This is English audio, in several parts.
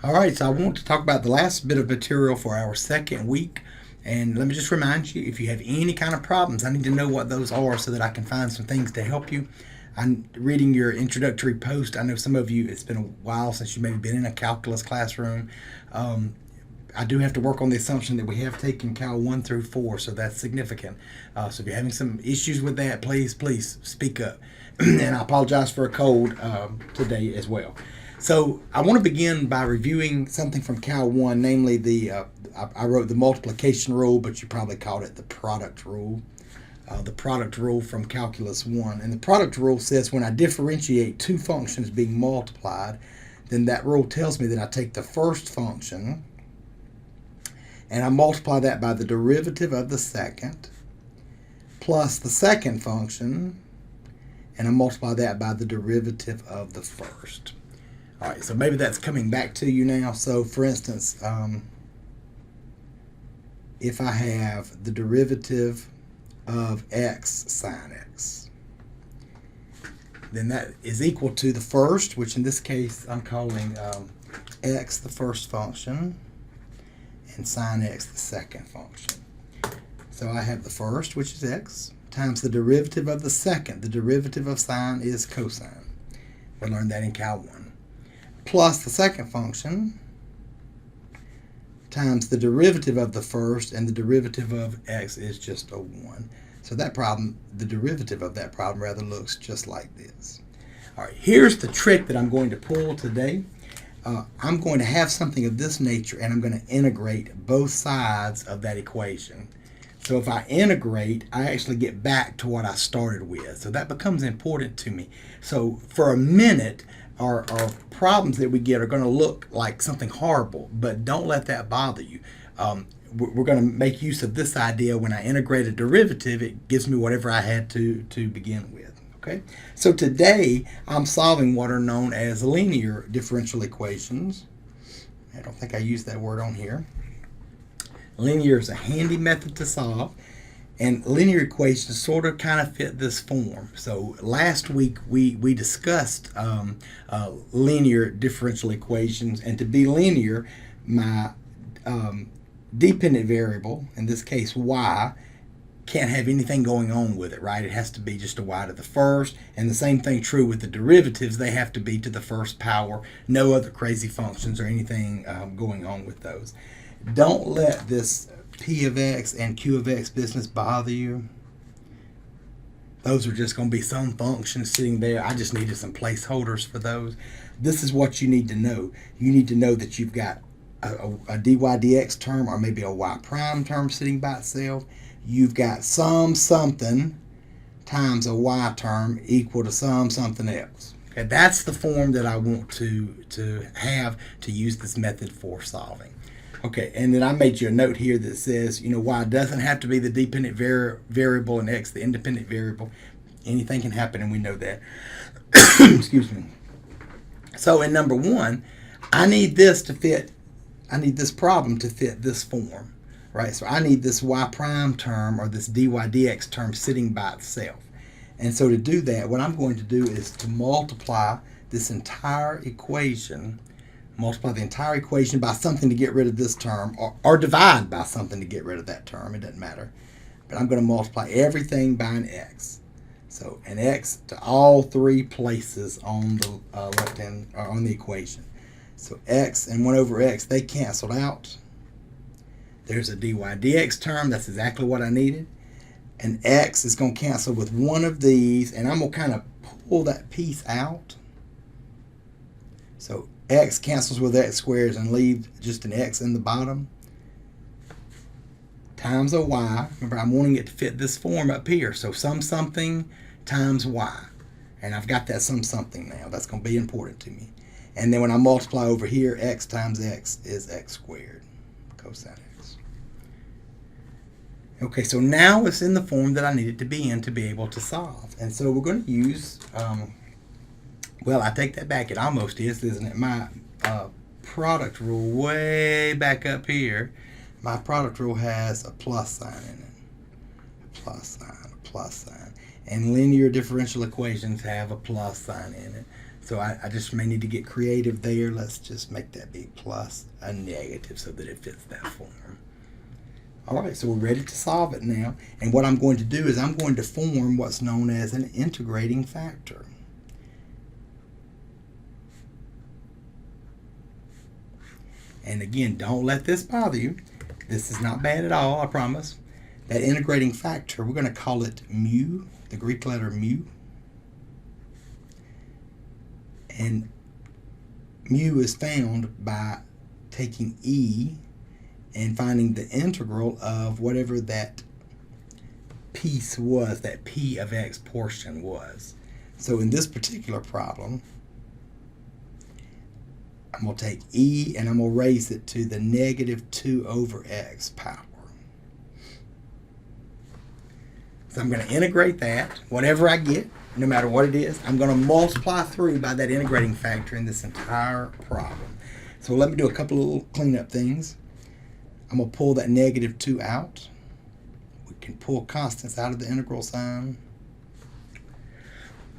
All right, so I want to talk about the last bit of material for our second week. And let me just remind you, if you have any kind of problems, I need to know what those are so that I can find some things to help you. I'm reading your introductory post. I know some of you, it's been a while since you maybe been in a calculus classroom. I do have to work on the assumption that we have taken Cal 1 through 4, so that's significant. So if you're having some issues with that, please speak up. And I apologize for a cold today as well. So I want to begin by reviewing something from Cal 1, namely I wrote the multiplication rule, but you probably called it the product rule. The product rule from Calculus 1. And the product rule says when I differentiate two functions being multiplied, then that rule tells me that I take the first function and I multiply that by the derivative of the second plus the second function, and I multiply that by the derivative of the first. All right, so maybe that's coming back to you now. So for instance, if I have the derivative of x sine x, then that is equal to the first, which in this case I'm calling x the first function and sine x the second function. So I have the first, which is x, times the derivative of the second. The derivative of sine is cosine. We learned that in Cal 1. Plus the second function times the derivative of the first, and the derivative of x is just a 1. So that problem, the derivative of that problem rather looks just like this. All right, here's the trick that I'm going to pull today. I'm going to have something of this nature, and I'm going to integrate both sides of that equation. So if I integrate, I actually get back to what I started with. So that becomes important to me. So for a minute, our problems that we get are going to look like something horrible, but don't let that bother you. We're going to make use of this idea. When I integrate a derivative, it gives me whatever I had to begin with. Okay? So today, I'm solving what are known as linear differential equations. I don't think I used that word on here. Linear is a handy method to solve, and linear equations sort of kind of fit this form. So last week we discussed linear differential equations, and to be linear, my dependent variable, in this case y, can't have anything going on with it, right? It has to be just a y to the first, and the same thing true with the derivatives. They have to be to the first power, no other crazy functions or anything going on with those. Don't let this p of x and q of x business bother you. Those are just going to be some functions sitting there. I just needed some placeholders for those. This is what you need to know. You need to know that you've got a dy dx term, or maybe a y prime term sitting by itself. You've got some something times a y term equal to some something else. Okay, that's the form that I want to have to use this method for solving. Okay, and then I made you a note here that says, y doesn't have to be the dependent variable and x the independent variable. Anything can happen, and we know that. Excuse me. So in number 1, I need this problem to fit this form, right? So I need this y prime term, or this dy dx term, sitting by itself. And so to do that, what I'm going to do is to multiply this entire equation, multiply the entire equation by something to get rid of this term, or divide by something to get rid of that term. It doesn't matter. But I'm going to multiply everything by an x. So an x to all 3 places on the left-hand, or on the equation. So x and 1 over x, they canceled out. There's a dy dx term. That's exactly what I needed. And x is going to cancel with one of these, and I'm going to kind of pull that piece out. So x cancels with x squares and leave just an x in the bottom, times a y. Remember, I'm wanting it to fit this form up here. So some something times y. And I've got that some something now. That's going to be important to me. And then when I multiply over here, x times x is x squared, cosine x. Okay, so now it's in the form that I need it to be in to be able to solve. And so we're going to use, well, I take that back. It almost is, isn't it? My product rule way back up here, my product rule has a plus sign in it. A plus sign, a plus sign. And linear differential equations have a plus sign in it. So I just may need to get creative there. Let's just make that be plus a negative so that it fits that form. All right, so we're ready to solve it now. And what I'm going to do is I'm going to form what's known as an integrating factor. And again, don't let this bother you. This is not bad at all, I promise. That integrating factor, we're going to call it mu, the Greek letter mu. And mu is found by taking e and finding the integral of whatever that piece was, that p of x portion was. So in this particular problem, I'm going to take e and I'm going to raise it to the negative 2 over x power. So I'm going to integrate that, whatever I get, no matter what it is, I'm going to multiply through by that integrating factor in this entire problem. So let me do a couple of little cleanup things. I'm going to pull that negative 2 out. We can pull constants out of the integral sign.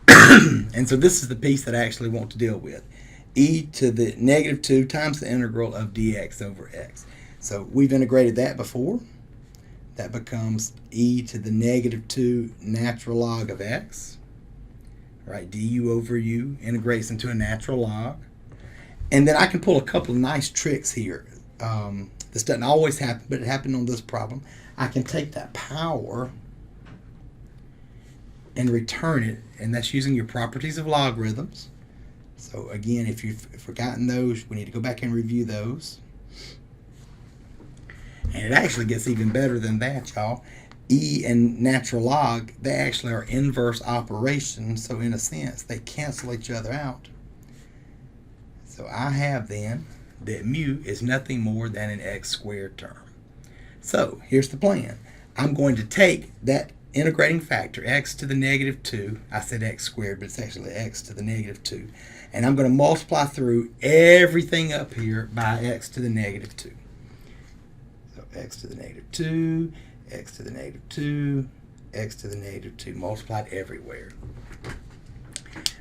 And so this is the piece that I actually want to deal with. E to the negative 2 times the integral of dx over x. So we've integrated that before. That becomes e to the negative 2 natural log of x. Right, du over u integrates into a natural log. And then I can pull a couple of nice tricks here. This doesn't always happen, but it happened on this problem. I can take that power and return it, and that's using your properties of logarithms. So again, if you've forgotten those, we need to go back and review those. And it actually gets even better than that, y'all. E and natural log, they actually are inverse operations, so in a sense, they cancel each other out. So I have then that mu is nothing more than an x squared term. So here's the plan. I'm going to take that integrating factor, x to the negative 2, I said x squared, but it's actually x to the negative 2, and I'm going to multiply through everything up here by x to the negative 2. So x to the negative 2, x to the negative 2, x to the negative 2, multiplied everywhere.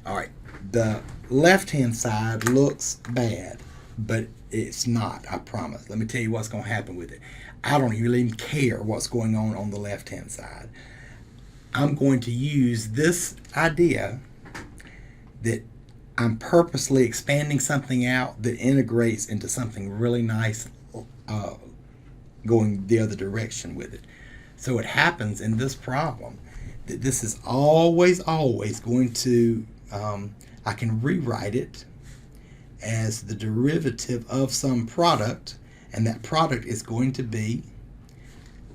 All right, the left-hand side looks bad, but it's not, I promise. Let me tell you what's going to happen with it. I don't really even care what's going on the left-hand side. I'm going to use this idea that I'm purposely expanding something out that integrates into something really nice, going the other direction with it. So it happens in this problem that this is always going to, I can rewrite it as the derivative of some product, and that product is going to be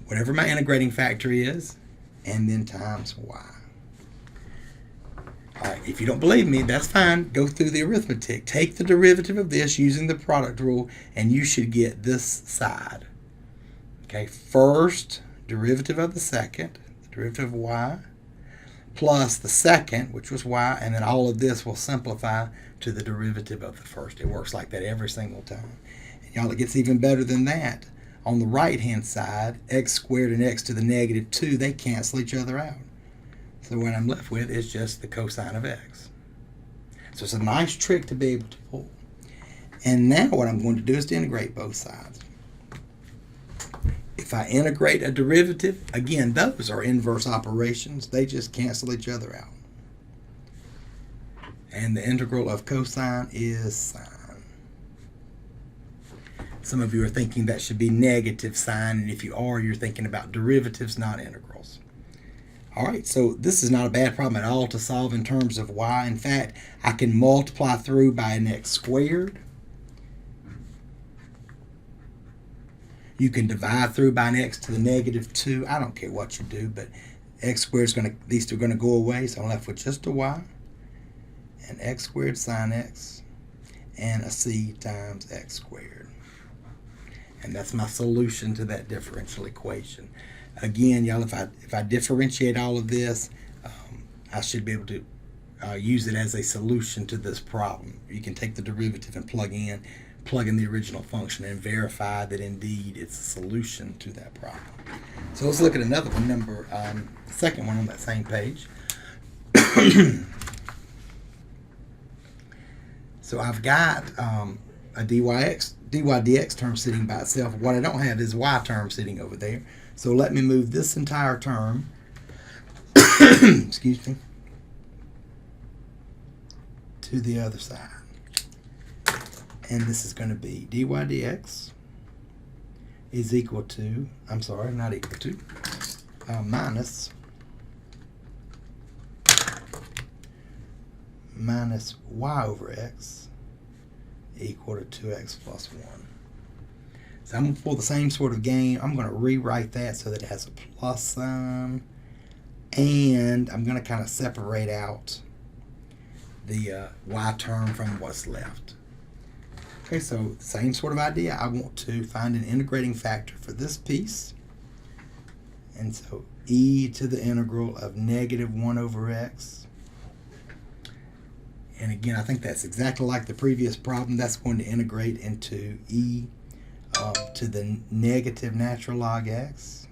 whatever my integrating factor is, and then times y. All right, if you don't believe me, that's fine. Go through the arithmetic. Take the derivative of this using the product rule, and you should get this side. Okay, first derivative of the second, the derivative of y, plus the second, which was y, and then all of this will simplify to the derivative of the first. It works like that every single time. And y'all, it gets even better than that. On the right-hand side, x squared and x to the negative 2, they cancel each other out. So what I'm left with is just the cosine of x. So it's a nice trick to be able to pull. And now what I'm going to do is to integrate both sides. If I integrate a derivative, again, those are inverse operations. They just cancel each other out. And the integral of cosine is sine. Some of you are thinking that should be negative sine, and if you are, you're thinking about derivatives, not integrals. All right, so this is not a bad problem at all to solve in terms of y. In fact, I can multiply through by an x squared. You can divide through by an x to the negative 2. I don't care what you do, but x squared is going to, these two are going to go away, so I'm left with just a y, and x squared sine x, and a c times x squared. And that's my solution to that differential equation. Again, y'all, if I differentiate all of this, I should be able to use it as a solution to this problem. You can take the derivative and plug in the original function and verify that indeed it's a solution to that problem. So let's look at another one, the second one on that same page. So I've got a dydx term sitting by itself. What I don't have is y term sitting over there. So let me move this entire term, excuse me, to the other side. And this is going to be dy dx is equal to, I'm sorry, not equal to, minus y over x equal to 2x plus 1. So I'm going to pull the same sort of game. I'm going to rewrite that so that it has a plus sign. And I'm going to kind of separate out the y term from what's left. Okay, so same sort of idea. I want to find an integrating factor for this piece. And so e to the integral of negative 1 over x. And again, I think that's exactly like the previous problem. That's going to integrate into e to the negative natural log x,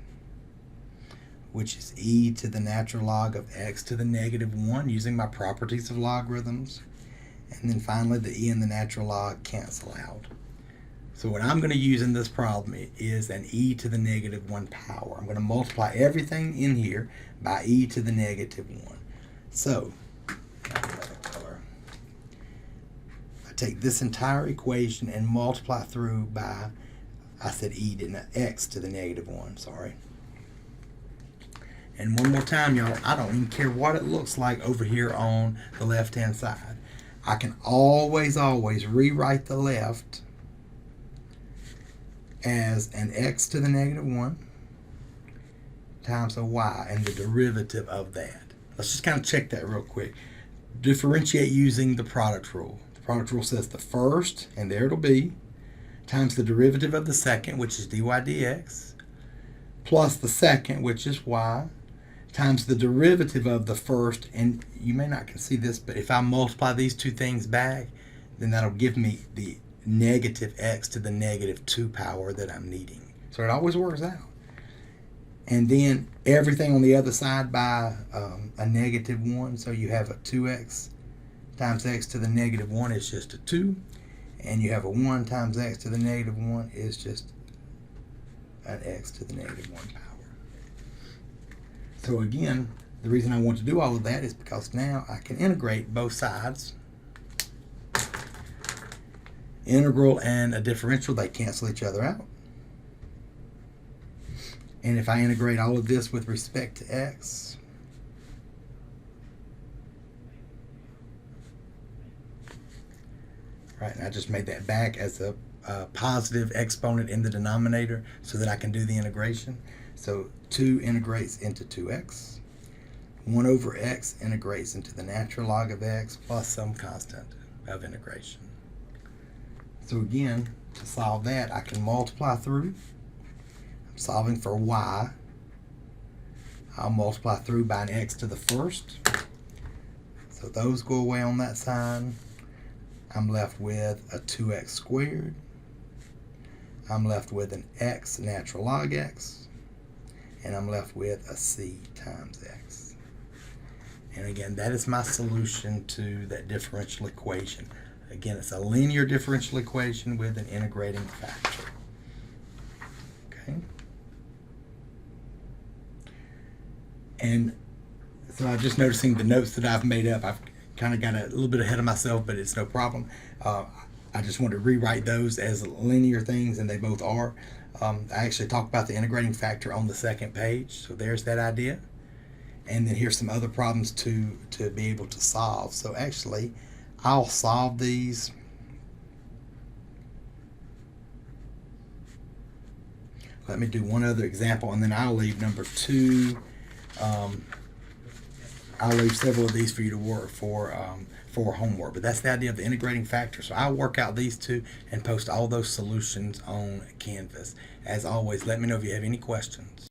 which is e to the natural log of x to the negative 1 using my properties of logarithms. And then finally, the e and the natural log cancel out. So what I'm going to use in this problem is an e to the negative 1 power. I'm going to multiply everything in here by e to the negative 1. So I take this entire equation and multiply through by, I said e, didn't I? X to the negative 1, sorry. And one more time, y'all, I don't even care what it looks like over here on the left-hand side. I can always rewrite the left as an x to the negative 1 times a y and the derivative of that. Let's just kind of check that real quick. Differentiate using the product rule. The product rule says the first, and there it'll be, times the derivative of the second, which is dy dx, plus the second, which is y, times the derivative of the first, and you may not can see this, but if I multiply these two things back, then that'll give me the negative x to the negative 2 power that I'm needing. So it always works out. And then everything on the other side by a negative 1, so you have a 2x times x to the negative 1 is just a 2, and you have a 1 times x to the negative 1 is just an x to the negative 1 power. So again, the reason I want to do all of that is because now I can integrate both sides. Integral and a differential, they cancel each other out. And if I integrate all of this with respect to x, right, and I just made that back as a positive exponent in the denominator so that I can do the integration. So 2 integrates into 2x. 1 over x integrates into the natural log of x plus some constant of integration. So again, to solve that, I can multiply through. I'm solving for y. I'll multiply through by an x to the first. So those go away on that side. I'm left with a 2x squared. I'm left with an x natural log x. And I'm left with a c times x. And again, that is my solution to that differential equation. Again, it's a linear differential equation with an integrating factor. Okay. And so I'm just noticing the notes that I've made up. I've kind of got a little bit ahead of myself, but it's no problem. I just want to rewrite those as linear things, and they both are. I actually talked about the integrating factor on the second page, so there's that idea. And then here's some other problems to be able to solve. So actually, I'll solve these. Let me do one other example, and then I'll leave number 2. I'll leave several of these for you to work for homework. But that's the idea of the integrating factor. So I'll work out these two and post all those solutions on Canvas. As always, let me know if you have any questions.